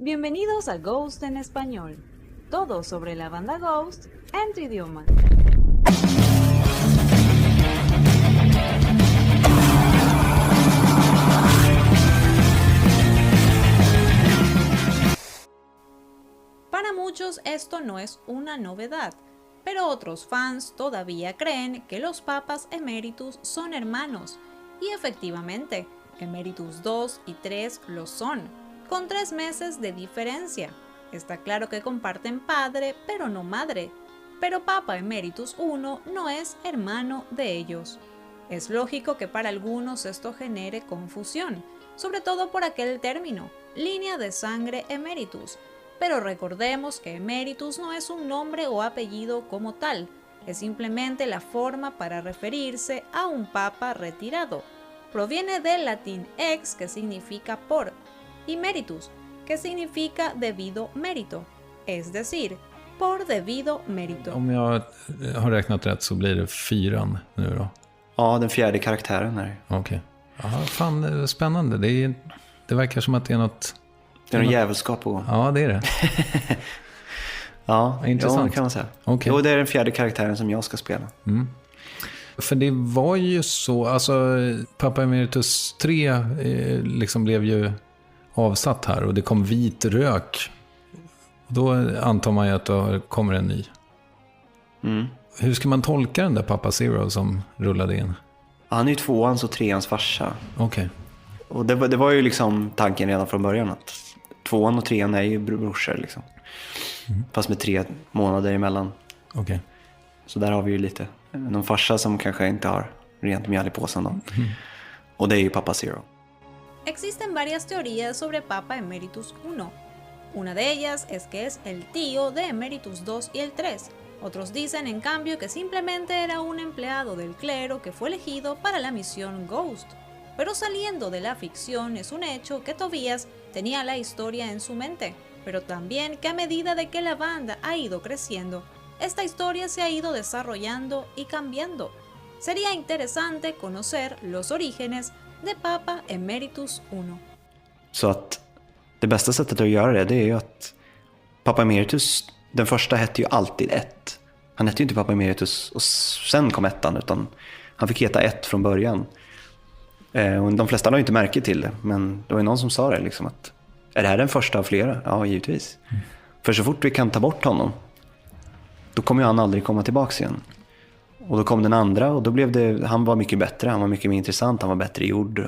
Bienvenidos a Ghost en español. Todo sobre la banda Ghost en tu idioma. Para muchos esto no es una novedad, pero otros fans todavía creen que los papas eméritus son hermanos, y efectivamente, Emeritus 2 y 3 lo son, con 3 meses de diferencia. Está claro que comparten padre, pero no madre, pero Papa Emeritus 1 no es hermano de ellos. Es lógico que para algunos esto genere confusión, sobre todo por aquel término, línea de sangre emeritus, pero recordemos que emeritus no es un nombre o apellido como tal, es simplemente la forma para referirse a un papa retirado. Proviene del latín ex, que significa por, y meritus, que significa debido mérito, es decir, por debido mérito. Om jag har räknat rätt så blir det 4 nu då. Ja, den fjärde karaktären är det. Okej. Ja, fan, spännande. Det verkar som att det är något... Det är en djävulskap på gång. Ja, det är det. Ja, intressant. det kan man säga. Okay. Jo, det är den fjärde karaktären som jag ska spela. Mm. För det var ju så, alltså Papa Emeritus 3 liksom blev ju avsatt här och det kom vit rök. Och då antar man ju att då kommer en ny. Mm. Hur ska man tolka den där Papa Zero som rullade in? Han är ju 2ans och 3ans farsa. Okej. Och det var ju liksom tanken redan från början att 2an och 3an är ju brorsor liksom. Mm. Fast med 3 månader emellan. Okej. Så där har vi ju lite någon farsa som kanske inte har rent mjöl i påsen då. Mm. Och det är ju Papa Zero. Existen varias teorías sobre Papa Emeritus 1. Una de ellas es que es el tío de Emeritus 2 y el 3. Otros dicen en cambio que simplemente era un empleado del clero que fue elegido para la misión Ghost. Pero saliendo de la ficción, es un hecho que Tobías tenía la historia en su mente, pero también que a medida de que la banda ha ido creciendo, esta historia se ha ido desarrollando y cambiando. Sería interesante conocer los orígenes de Papa Emeritus 1. Så att det bästa sättet att göra det är ju att Papa Emeritus, den första hette ju alltid 1. Han hette ju inte Papa Emeritus och sen kom 1, utan han fick heta 1 från början. Och de flesta har ju inte märke till det, men det var ju någon som sa det liksom att är det här den första av flera? Ja, givetvis. Mm. För så fort vi kan ta bort honom, då kommer ju han aldrig komma tillbaka igen. Och då kom den andra och då blev det, han var mycket bättre, han var mycket mer intressant, han var bättre gjord,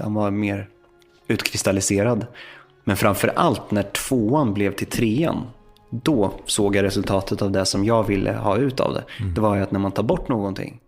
han var mer utkristalliserad. Men framför allt när 2an blev till 3an, då såg jag resultatet av det som jag ville ha ut av det. Det var ju att när man tar bort någonting,